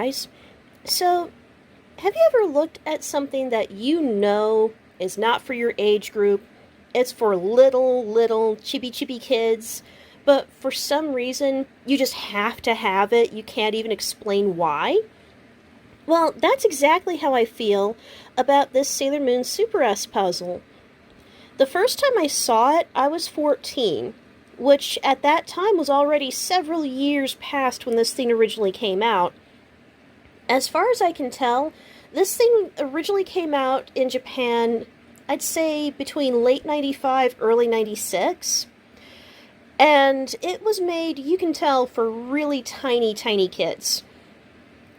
guys. So, have you ever looked at something that you know is not for your age group? It's for little chibi chibi kids, but for some reason, you just have to have it. You can't even explain why. Well, that's exactly how I feel about this Sailor Moon SuperS puzzle. The first time I saw it, I was 14, which at that time was already several years past when this thing originally came out. As far as I can tell, this thing originally came out in Japan, I'd say between late 95, early 96. And it was made, you can tell, for really tiny kids.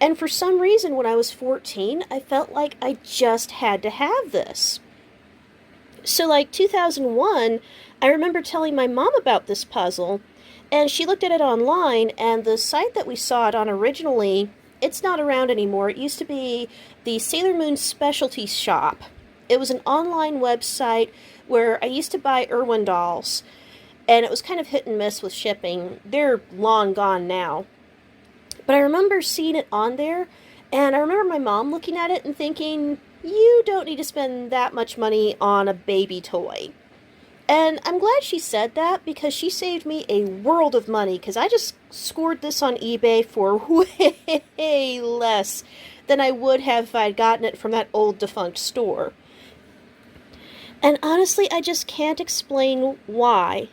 And for some reason, when I was 14, I felt like I just had to have this. So, like 2001, I remember telling my mom about this puzzle, and she looked at it online, and the site that we saw it on originally, it's not around anymore. It used to be the Sailor Moon Specialty Shop. It was an online website where I used to buy Irwin dolls, and it was kind of hit and miss with shipping. They're long gone now. But I remember seeing it on there, and I remember my mom looking at it and thinking, you don't need to spend that much money on a baby toy. And I'm glad she said that, because she saved me a world of money, because I just scored this on eBay for way less than I would have if I'd gotten it from that old defunct store. And honestly, I just can't explain why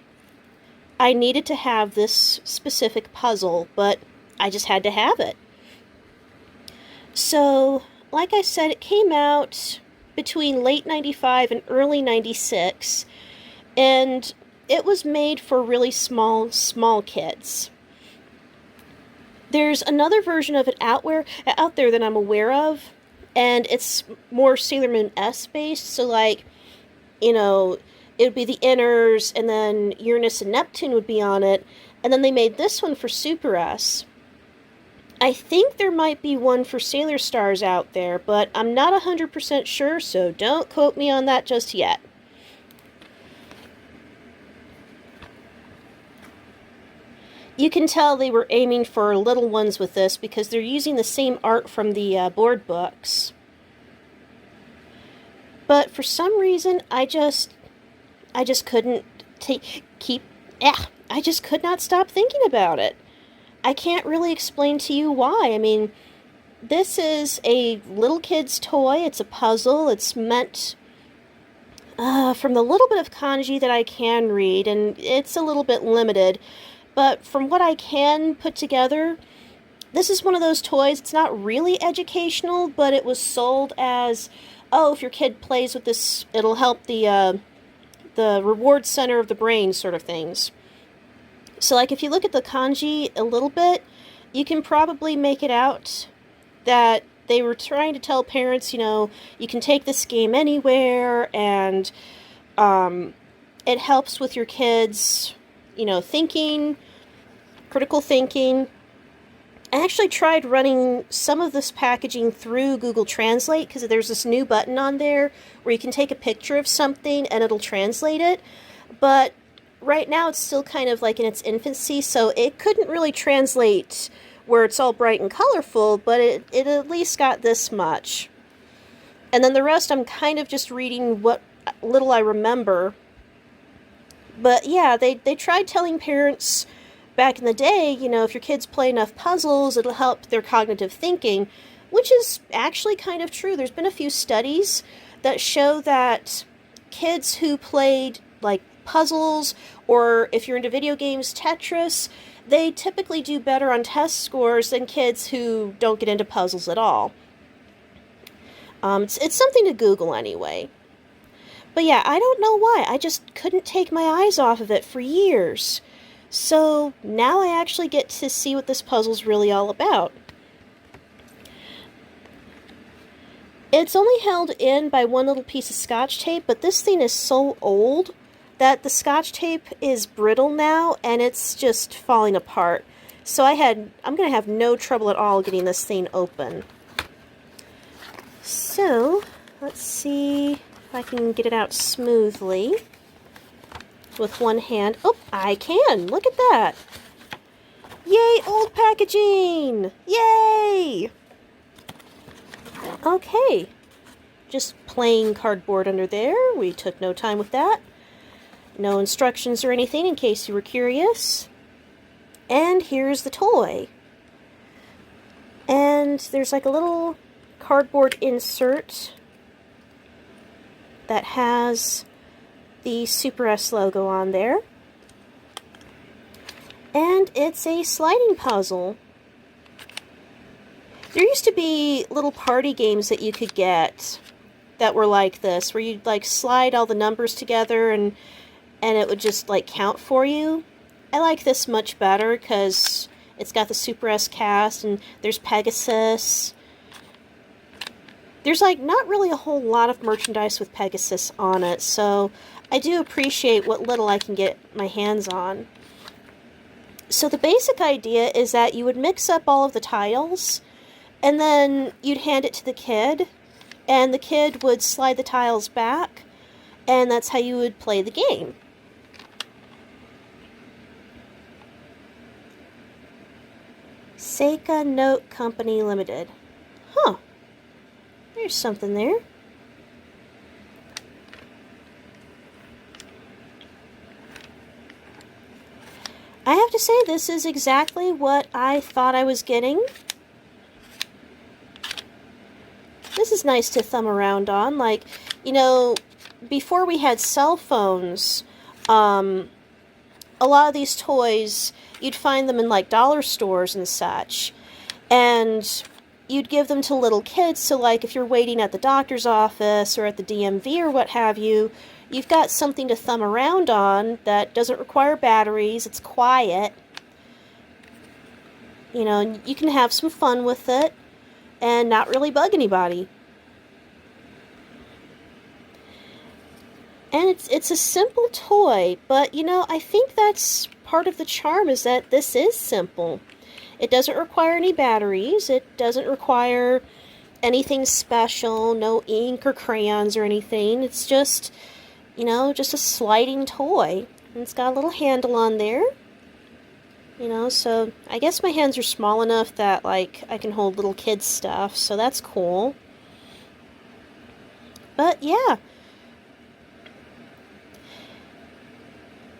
I needed to have this specific puzzle, but I just had to have it. So, like I said, it came out between late 95 and early 96, and it was made for really small kids. There's another version of it out there that I'm aware of, and it's more Sailor Moon-esque based, so like, you know, it would be the Inners, and then Uranus and Neptune would be on it, and then they made this one for SuperS. I think there might be one for Sailor Stars out there, but I'm not 100% sure, so don't quote me on that just yet. You can tell they were aiming for little ones with this because they're using the same art from the board books. But for some reason, I just couldn't I just could not stop thinking about it. I can't really explain to you why. I mean, this is a little kid's toy. It's a puzzle. It's meant, from the little bit of kanji that I can read, and it's a little bit limited, but from what I can put together, this is one of those toys. It's not really educational, but it was sold as, oh, if your kid plays with this, it'll help the reward center of the brain sort of things. So, like, if you look at the kanji a little bit, you can probably make it out that they were trying to tell parents, you know, you can take this game anywhere, and it helps with your kids, you know, thinking, critical thinking. I actually tried running some of this packaging through Google Translate, because there's this new button on there where you can take a picture of something and it'll translate it, but right now it's still kind of like in its infancy, so it couldn't really translate where it's all bright and colorful, but it at least got this much. And then the rest I'm kind of just reading what little I remember. But yeah, they tried telling parents back in the day, you know, if your kids play enough puzzles, it'll help their cognitive thinking, which is actually kind of true. There's been a few studies that show that kids who played, like, puzzles, or if you're into video games, Tetris, they typically do better on test scores than kids who don't get into puzzles at all. It's something to Google anyway. But yeah, I don't know why. I just couldn't take my eyes off of it for years. So now I actually get to see what this puzzle's really all about. It's only held in by one little piece of Scotch tape, but this thing is so old that the Scotch tape is brittle now, and it's just falling apart. So I'm going to have no trouble at all getting this thing open. So, let's see if I can get it out smoothly with one hand. Oh, I can! Look at that! Yay, old packaging! Yay! Okay, just plain cardboard under there. We took no time with that. No instructions or anything in case you were curious. And here's the toy. And there's like a little cardboard insert that has the SuperS logo on there. And it's a sliding puzzle. There used to be little party games that you could get that were like this, where you'd like slide all the numbers together and it would just like count for you. I like this much better because it's got the SuperS cast and there's Pegasus. There's like not really a whole lot of merchandise with Pegasus on it, so I do appreciate what little I can get my hands on. So the basic idea is that you would mix up all of the tiles, and then you'd hand it to the kid, and the kid would slide the tiles back, and that's how you would play the game. Seika Note Company Limited. Huh. There's something there. I have to say, this is exactly what I thought I was getting. This is nice to thumb around on. Like, you know, before we had cell phones, a lot of these toys, you'd find them in like dollar stores and such. And you'd give them to little kids, so like if you're waiting at the doctor's office or at the DMV or what have you, you've got something to thumb around on that doesn't require batteries, it's quiet. You know, and you can have some fun with it and not really bug anybody. And it's a simple toy, but you know, I think that's part of the charm, is that this is simple. It doesn't require any batteries, it doesn't require anything special, no ink or crayons or anything. It's just, you know, just a sliding toy. And it's got a little handle on there. You know, so I guess my hands are small enough that, like, I can hold little kids' stuff, so that's cool. But, yeah.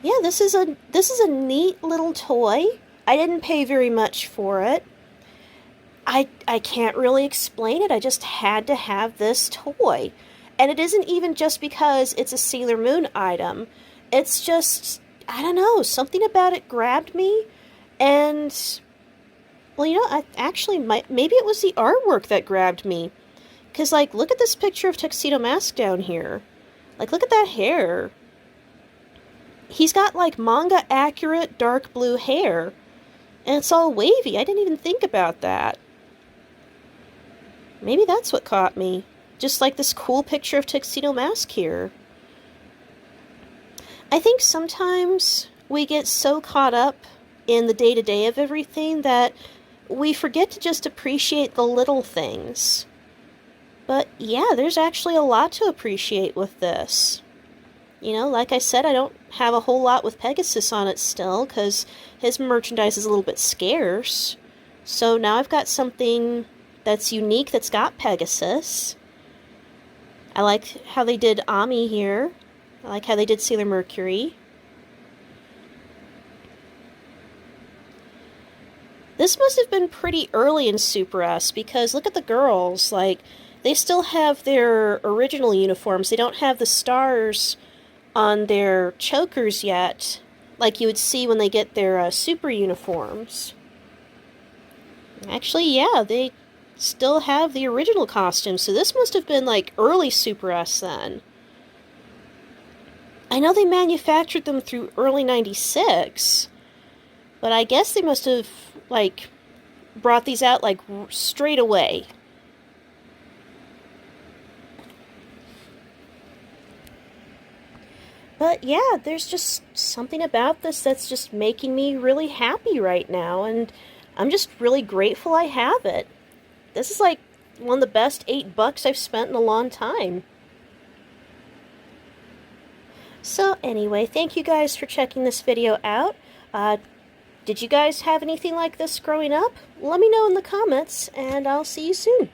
Yeah, this is a neat little toy. I didn't pay very much for it. I can't really explain it. I just had to have this toy. And it isn't even just because it's a Sailor Moon item. It's just, I don't know, something about it grabbed me. And, well, you know, maybe it was the artwork that grabbed me. Because, like, look at this picture of Tuxedo Mask down here. Like, look at that hair. He's got, like, manga-accurate dark blue hair. And it's all wavy. I didn't even think about that. Maybe that's what caught me. Just like this cool picture of Tuxedo Mask here. I think sometimes we get so caught up in the day-to-day of everything that we forget to just appreciate the little things. But yeah, there's actually a lot to appreciate with this. You know, like I said, I don't have a whole lot with Pegasus on it still, because his merchandise is a little bit scarce. So now I've got something that's unique that's got Pegasus. I like how they did Ami here. I like how they did Sailor Mercury. This must have been pretty early in SuperS, because look at the girls. Like, they still have their original uniforms. They don't have the stars on their chokers yet, like you would see when they get their super uniforms. Actually, yeah, they still have the original costumes, so this must have been like early SuperS then. I know they manufactured them through early 96, but I guess they must have, like, brought these out, like, straight away. But yeah, there's just something about this that's just making me really happy right now, and I'm just really grateful I have it. This is like one of the best $8 I've spent in a long time. So anyway, thank you guys for checking this video out. Did you guys have anything like this growing up? Let me know in the comments, and I'll see you soon.